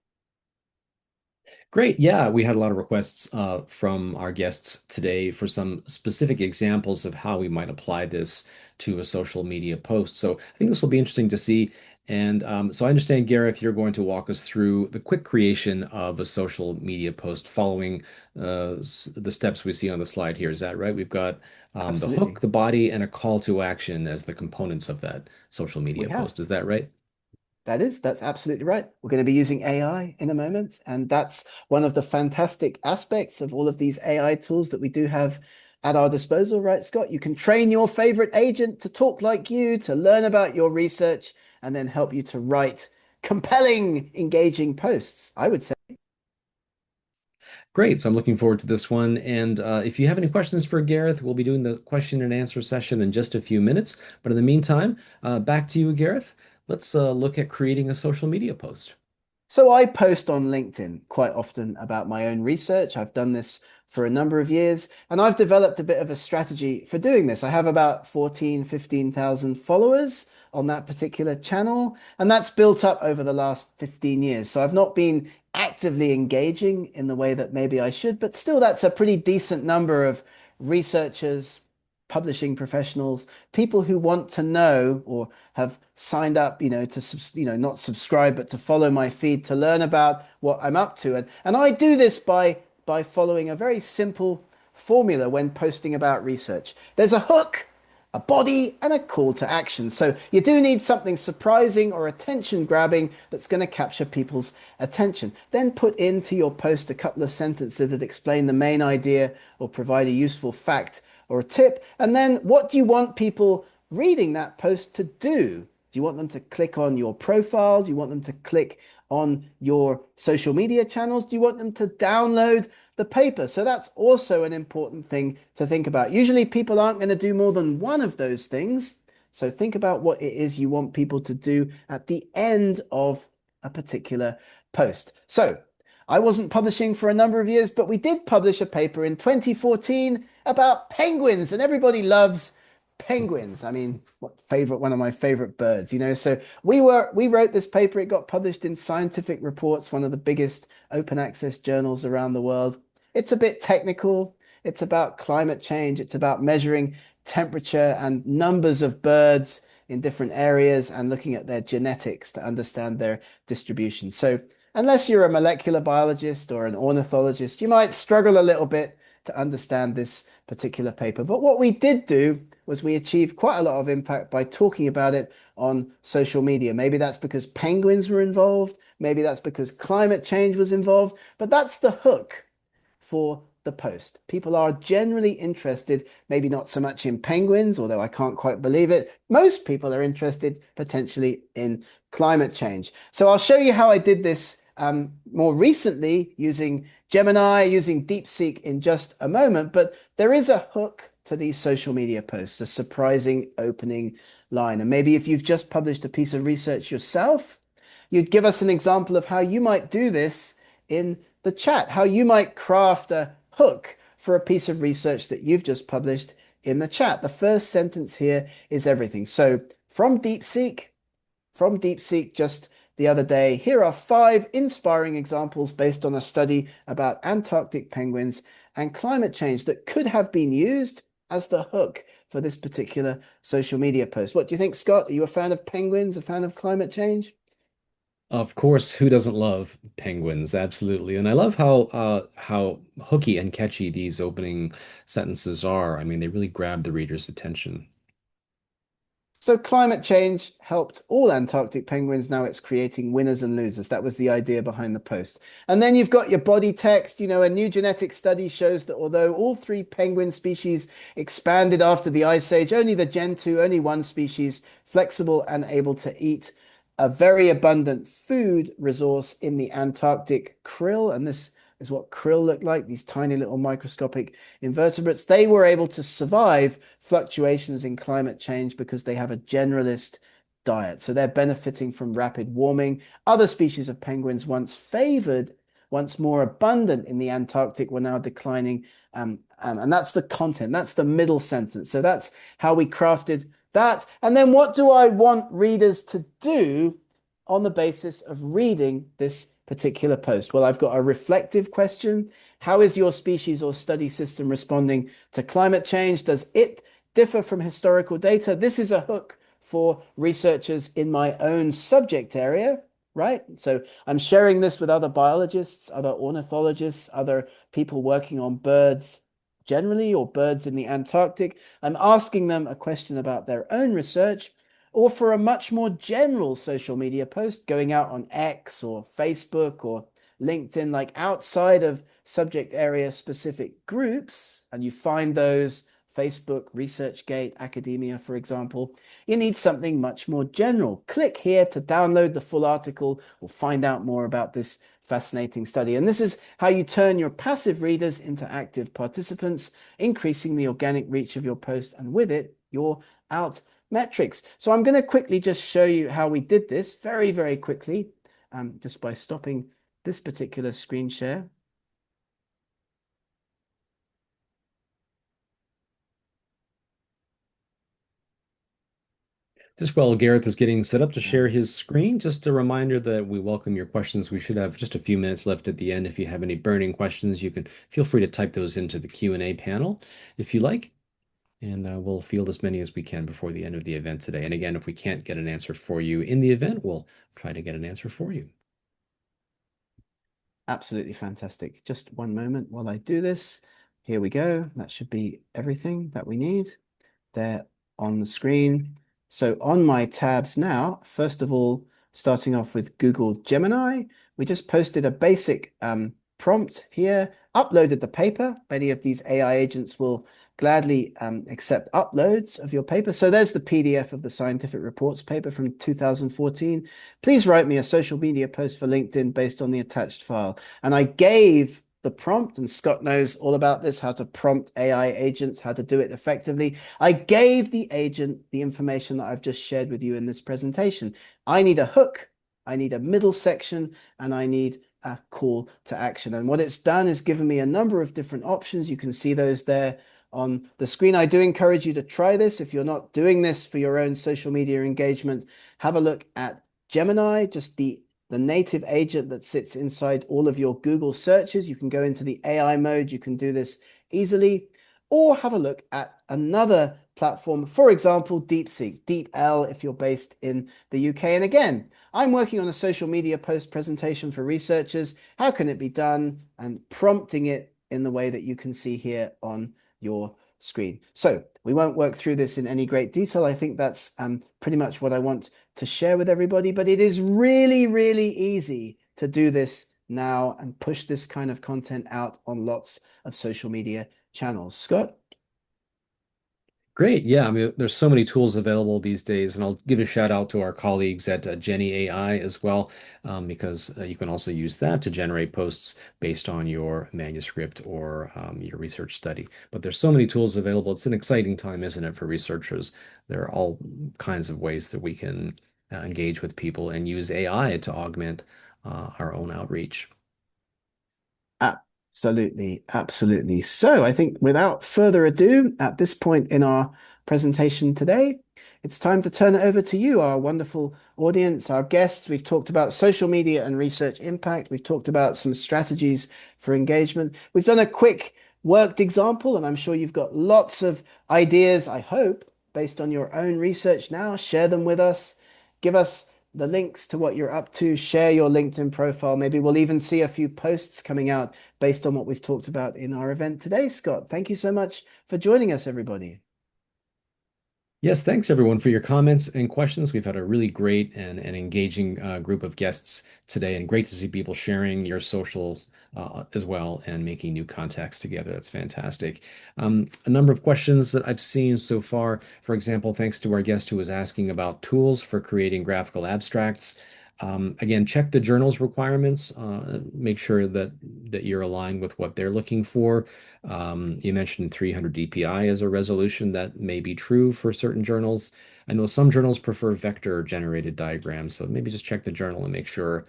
Great. Yeah, we had a lot of requests from our guests today for some specific examples of how we might apply this to a social media post. So I think this will be interesting to see. And so I understand, Gareth, you're going to walk us through the quick creation of a social media post following the steps we see on the slide here. Is that right? We've got the hook, Absolutely. the body, and a call to action as the components of that social We media have. post. Is that right? That's absolutely right. We're going to be using AI in a moment, and that's one of the fantastic aspects of all of these AI tools that we do have at our disposal, right, Scott? You can train your favorite agent to talk like you, to learn about your research, and then help you to write compelling, engaging posts, I would say. Great. So I'm looking forward to this one. And if you have any questions for Gareth, we'll be doing the question and answer session in just a few minutes. But in the meantime, back to you, Gareth. Let's look at creating a social media post. So I post on LinkedIn quite often about my own research. I've done this for a number of years, and I've developed a bit of a strategy for doing this. I have about 14, 15,000 followers on that particular channel. And that's built up over the last 15 years. So I've not been actively engaging in the way that maybe I should, but still, that's a pretty decent number of researchers, publishing professionals, people who want to know or have signed up, to not subscribe, but to follow my feed to learn about what I'm up to. And I do this by following a very simple formula when posting about research. There's a hook, a body, and a call to action. So you do need something surprising or attention grabbing that's going to capture people's attention. Then put into your post a couple of sentences that explain the main idea or provide a useful fact or a tip. And then what do you want people reading that post to do? Do you want them to click on your profile? Do you want them to click on your social media channels? Do you want them to download the paper? So that's also an important thing to think about. Usually people aren't going to do more than one of those things. So think about what it is you want people to do at the end of a particular post. So I wasn't publishing for a number of years, but we did publish a paper in 2014 about penguins, and everybody loves penguins. I mean, one of my favorite birds, So we wrote this paper. It got published in Scientific Reports, one of the biggest open access journals around the world. It's a bit technical. It's about climate change. It's about measuring temperature and numbers of birds in different areas and looking at their genetics to understand their distribution. So unless you're a molecular biologist or an ornithologist, you might struggle a little bit to understand this particular paper. But what we did do was we achieved quite a lot of impact by talking about it on social media. Maybe that's because penguins were involved. Maybe that's because climate change was involved. But that's the hook for the post. People are generally interested, maybe not so much in penguins, although I can't quite believe it. Most people are interested potentially in climate change. So I'll show you how I did this more recently using Gemini, using DeepSeek in just a moment. But there is a hook to these social media posts, a surprising opening line. And maybe if you've just published a piece of research yourself, you'd give us an example of how you might do this in the chat, how you might craft a hook for a piece of research that you've just published in the chat. The first sentence here is everything. So from DeepSeek just the other day, here are 5 inspiring examples based on a study about Antarctic penguins and climate change that could have been used as the hook for this particular social media post. What do you think, Scott? Are you a fan of penguins, a fan of climate change? Of course, who doesn't love penguins? Absolutely. And I love how hooky and catchy these opening sentences are. I mean, they really grab the reader's attention. So climate change helped all Antarctic penguins. Now it's creating winners and losers. That was the idea behind the post. And then you've got your body text. A new genetic study shows that although all 3 penguin species expanded after the Ice Age, only the Gen 2, only one species, flexible and able to eat a very abundant food resource in the Antarctic krill. And this is what krill look like, these tiny little microscopic invertebrates. They were able to survive fluctuations in climate change because they have a generalist diet. So they're benefiting from rapid warming. Other species of penguins, once favored, once more abundant in the Antarctic, were now declining. And that's the content. That's the middle sentence. So that's how we crafted that. And then what do I want readers to do on the basis of reading this particular post? Well, I've got a reflective question. How is your species or study system responding to climate change? Does it differ from historical data? This is a hook for researchers in my own subject area, right? So I'm sharing this with other biologists, other ornithologists, other people working on birds generally or birds in the Antarctic. I'm asking them a question about their own research, or for a much more general social media post going out on X or Facebook or LinkedIn, like outside of subject area specific groups, and you find those Facebook, ResearchGate, Academia, for example, you need something much more general. Click here to download the full article or find out more about this fascinating study. And this is how you turn your passive readers into active participants, increasing the organic reach of your post, and with it, your Altmetrics. So I'm going to quickly just show you how we did this very, very quickly, just by stopping this particular screen share. Just while Gareth is getting set up to share his screen, just a reminder that we welcome your questions. We should have just a few minutes left at the end. If you have any burning questions, you can feel free to type those into the Q&A panel if you like, and we'll field as many as we can before the end of the event today. And again, if we can't get an answer for you in the event, we'll try to get an answer for you. Absolutely fantastic. Just one moment while I do this. Here we go. That should be everything that we need there on the screen. So on my tabs now, first of all, starting off with Google Gemini, we just posted a basic prompt here, uploaded the paper. Many of these AI agents will gladly accept uploads of your paper. So there's the PDF of the scientific reports paper from 2014. Please write me a social media post for LinkedIn based on the attached file. And I gave the prompt, and Scott knows all about this, how to prompt AI agents, how to do it effectively. I gave the agent the information that I've just shared with you in this presentation. I need a hook, I need a middle section, and I need a call to action. And what it's done is given me a number of different options. You can see those there on the screen. I do encourage you to try this. If you're not doing this for your own social media engagement, have a look at Gemini, just the native agent that sits inside all of your Google searches. You can go into the AI mode. You can do this easily, or have a look at another platform, for example, DeepSeek, DeepL, if you're based in the UK. And again, I'm working on a social media post presentation for researchers. How can it be done? And prompting it in the way that you can see here on your screen. So we won't work through this in any great detail. I think that's pretty much what I want to share with everybody, but it is really, really easy to do this now and push this kind of content out on lots of social media channels. Scott? Great. Yeah, I mean, there's so many tools available these days, and I'll give a shout out to our colleagues at Jenny AI as well, because you can also use that to generate posts based on your manuscript or your research study. But there's so many tools available. It's an exciting time, isn't it, for researchers? There are all kinds of ways that we can engage with people and use AI to augment our own outreach. Absolutely, absolutely. So I think without further ado, at this point in our presentation today, it's time to turn it over to you, our wonderful audience, our guests. We've talked about social media and research impact. We've talked about some strategies for engagement. We've done a quick worked example, and I'm sure you've got lots of ideas, I hope, based on your own research now. Share them with us. Give us the links to what you're up to, share your LinkedIn profile. Maybe we'll even see a few posts coming out based on what we've talked about in our event today, Scott. Thank you so much for joining us, everybody. Yes, thanks everyone for your comments and questions. We've had a really great and engaging group of guests today, and great to see people sharing your socials as well and making new contacts together. That's fantastic. A number of questions that I've seen so far. For example, thanks to our guest who was asking about tools for creating graphical abstracts. Again, check the journal's requirements. Make sure that you're aligned with what they're looking for. You mentioned 300 dpi as a resolution. That may be true for certain journals. I know some journals prefer vector generated diagrams, so maybe just check the journal and make sure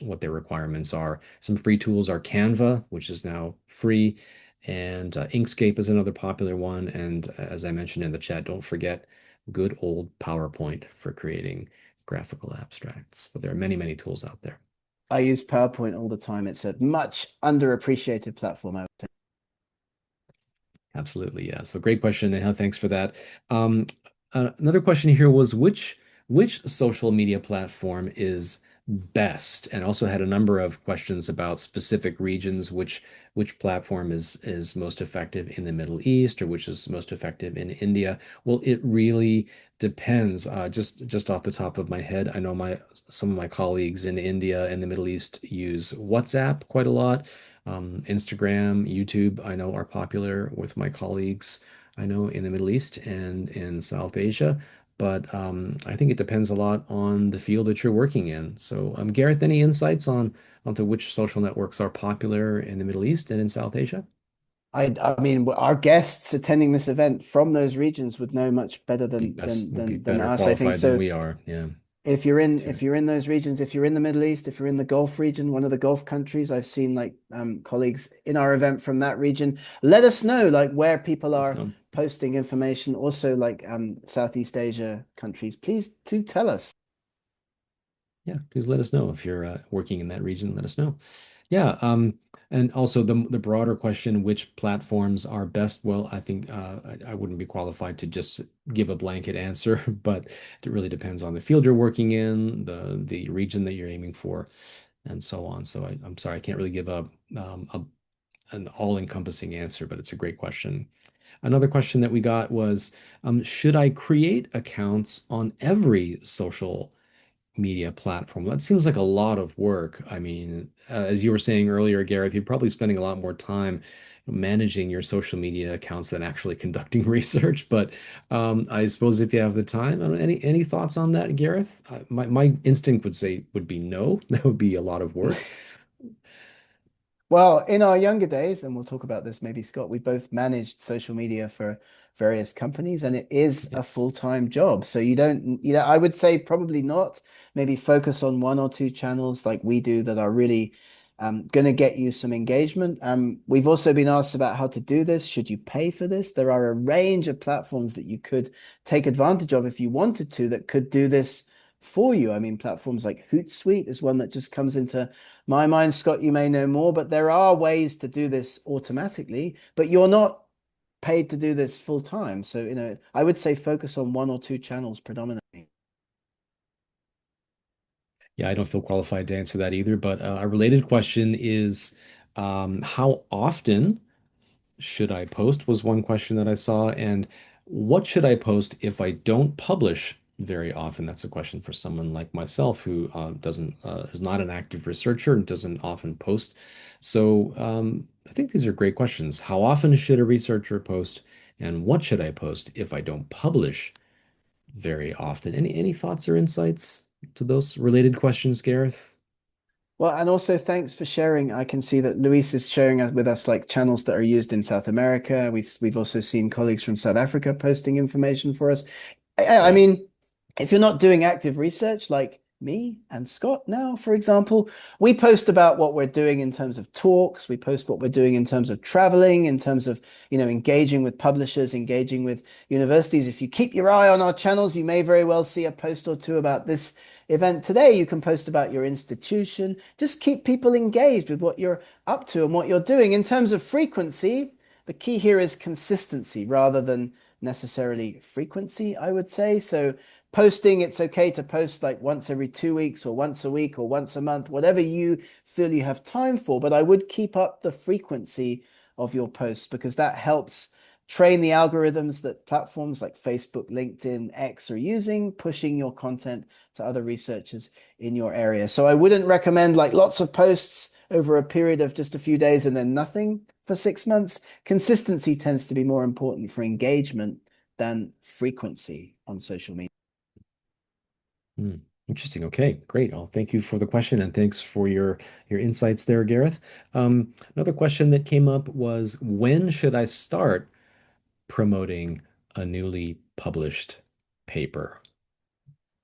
what their requirements are. Some free tools are Canva, which is now free, and Inkscape is another popular one. And as I mentioned in the chat, don't forget good old PowerPoint for creating graphical abstracts. But there are many, many tools out there. I use PowerPoint all the time. It's a much underappreciated platform, I would say. Absolutely, yeah. So great question, and thanks for that. Um, Another question here was which social media platform is best, and also had a number of questions about specific regions, which platform is most effective in the Middle East or which is most effective in India. Well, it really depends. Just off the top of my head, I know my some of my colleagues in India and the Middle East use WhatsApp quite a lot. Instagram, YouTube, I know are popular with my colleagues I know in the Middle East and in South Asia. But I think it depends a lot on the field that you're working in. So, Gareth, any insights on onto which social networks are popular in the Middle East and in South Asia? I mean, our guests attending this event from those regions would know much better Be than best would be than better us, I think. qualified than So we are. Yeah. if you're in those regions, if you're in the Middle East, if you're in the Gulf region, one of the Gulf countries, I've seen like colleagues in our event from that region. Let us know like where people Let us are know. posting information. Also like Southeast Asia countries. Please do tell us. Yeah, please let us know if you're working in that region. Let us know. Yeah, and also the broader question, which platforms are best? Well, I think I wouldn't be qualified to just give a blanket answer, but it really depends on the field you're working in, the region that you're aiming for, and so on. So I'm sorry, I can't really give an all-encompassing answer, but it's a great question. Another question that we got was, should I create accounts on every social media platform? That seems like a lot of work. I mean, as you were saying earlier, Gareth, you're probably spending a lot more time managing your social media accounts than actually conducting research. But I suppose if you have the time, any thoughts on that, Gareth? My instinct would say would be no. That would be a lot of work. Well, in our younger days, and we'll talk about this maybe, Scott, we both managed social media for various companies, and it is a Yes. full-time job. So I would say probably not. Maybe focus on one or two channels like we do that are really going to get you some engagement. We've also been asked about how to do this. Should you pay for this? There are a range of platforms that you could take advantage of if you wanted to that could do this for you. I mean, platforms like Hootsuite is one that just comes into my mind. Scott, you may know more, but there are ways to do this automatically, but you're not paid to do this full time. So, I would say focus on one or two channels predominantly. Yeah, I don't feel qualified to answer that either. But a related question is, how often should I post was one question that I saw. And what should I post if I don't publish very often? That's a question for someone like myself who doesn't is not an active researcher and doesn't often post. So I think these are great questions. How often should a researcher post? And what should I post if I don't publish very often? Any thoughts or insights to those related questions, Gareth? Well, and also thanks for sharing. I can see that Luis is sharing with us like channels that are used in South America. We've also seen colleagues from South Africa posting information for us. I Yeah. mean, if you're not doing active research like me and Scott now, for example, we post about what we're doing in terms of talks. We post what we're doing in terms of traveling, in terms of, engaging with publishers, engaging with universities. If you keep your eye on our channels, you may very well see a post or two about this event today. You can post about your institution. Just keep people engaged with what you're up to and what you're doing. In terms of frequency, the key here is consistency rather than necessarily frequency, I would say. So posting, it's okay to post like once every 2 weeks or once a week or once a month, whatever you feel you have time for. But I would keep up the frequency of your posts because that helps train the algorithms that platforms like Facebook, LinkedIn, X are using, pushing your content to other researchers in your area. So I wouldn't recommend like lots of posts over a period of just a few days and then nothing for 6 months. Consistency tends to be more important for engagement than frequency on social media. Hmm. Interesting. Okay, great. Well, thank you for the question and thanks for your insights there, Gareth. Another question that came up was when should I start promoting a newly published paper?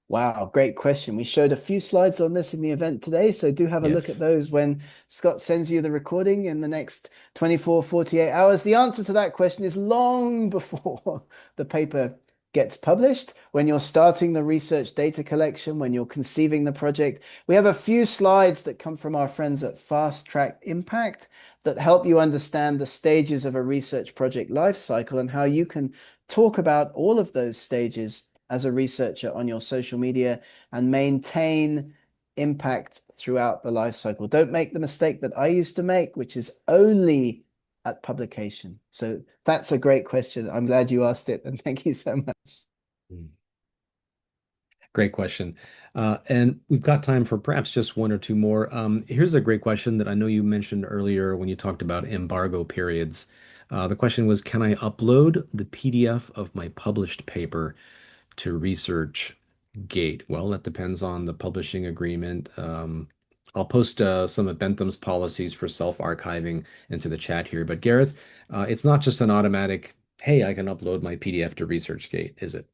Wow, great question. We showed a few slides on this in the event today, so do have a look at Yes. those when Scott sends you the recording in the next 24, 48 hours. The answer to that question is long before the paper gets published, when you're starting the research data collection, when you're conceiving the project. We have a few slides that come from our friends at Fast Track Impact that help you understand the stages of a research project life cycle and how you can talk about all of those stages as a researcher on your social media and maintain impact throughout the life cycle. Don't make the mistake that I used to make, which is only at publication. So that's a great question. I'm glad you asked it, and thank you so much. Hmm. Great question. And we've got time for perhaps just one or two more. Here's a great question that I know you mentioned earlier when you talked about embargo periods. The question was, can I upload the PDF of my published paper to ResearchGate? Well, that depends on the publishing agreement. I'll post some of Bentham's policies for self-archiving into the chat here. But Gareth, it's not just an automatic, hey, I can upload my PDF to ResearchGate, is it?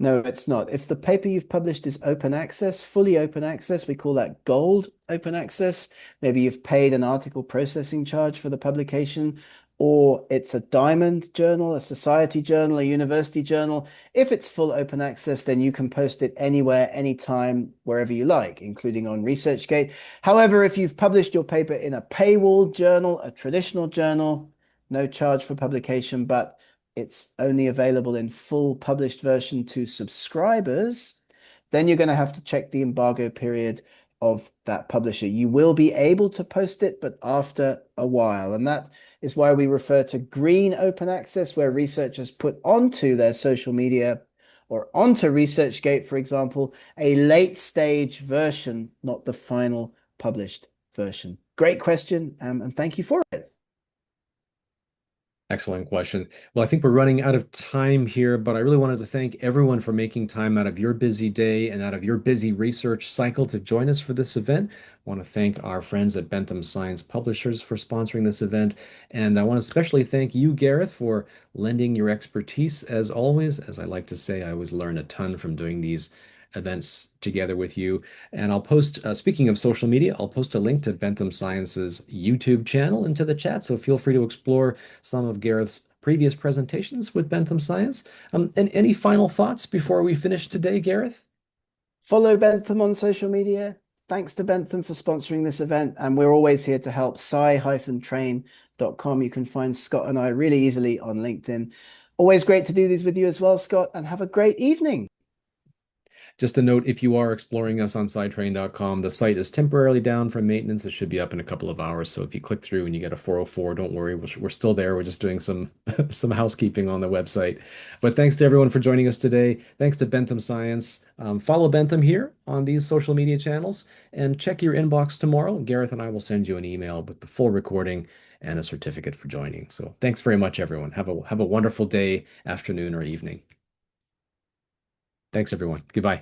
No, it's not. If the paper you've published is open access, fully open access, we call that gold open access. Maybe you've paid an article processing charge for the publication, or it's a diamond journal, a society journal, a university journal. If it's full open access, then you can post it anywhere, anytime, wherever you like, including on ResearchGate. However, if you've published your paper in a paywalled journal, a traditional journal, no charge for publication, but it's only available in full published version to subscribers, then you're going to have to check the embargo period of that publisher. You will be able to post it, but after a while. And that is why we refer to green open access, where researchers put onto their social media or onto ResearchGate, for example, a late stage version, not the final published version. Great question, and thank you for it. Excellent question. Well, I think we're running out of time here, but I really wanted to thank everyone for making time out of your busy day and out of your busy research cycle to join us for this event. I want to thank our friends at Bentham Science Publishers for sponsoring this event. And I want to especially thank you, Gareth, for lending your expertise. As always, as I like to say, I always learn a ton from doing these events together with you. And I'll post, speaking of social media, I'll post a link to Bentham Science's YouTube channel into the chat. So feel free to explore some of Gareth's previous presentations with Bentham Science. And any final thoughts before we finish today, Gareth? Follow Bentham on social media. Thanks to Bentham for sponsoring this event. And we're always here to help. sci-train.com. You can find Scott and I really easily on LinkedIn. Always great to do these with you as well, Scott, and have a great evening. Just a note, if you are exploring us on sidetrain.com, the site is temporarily down for maintenance. It should be up in a couple of hours. So if you click through and you get a 404, don't worry, we're still there. We're just doing some some housekeeping on the website. But thanks to everyone for joining us today. Thanks to Bentham Science. Follow Bentham here on these social media channels and check your inbox tomorrow. Gareth and I will send you an email with the full recording and a certificate for joining. So thanks very much, everyone. Have a wonderful day, afternoon, or evening. Thanks, everyone. Goodbye.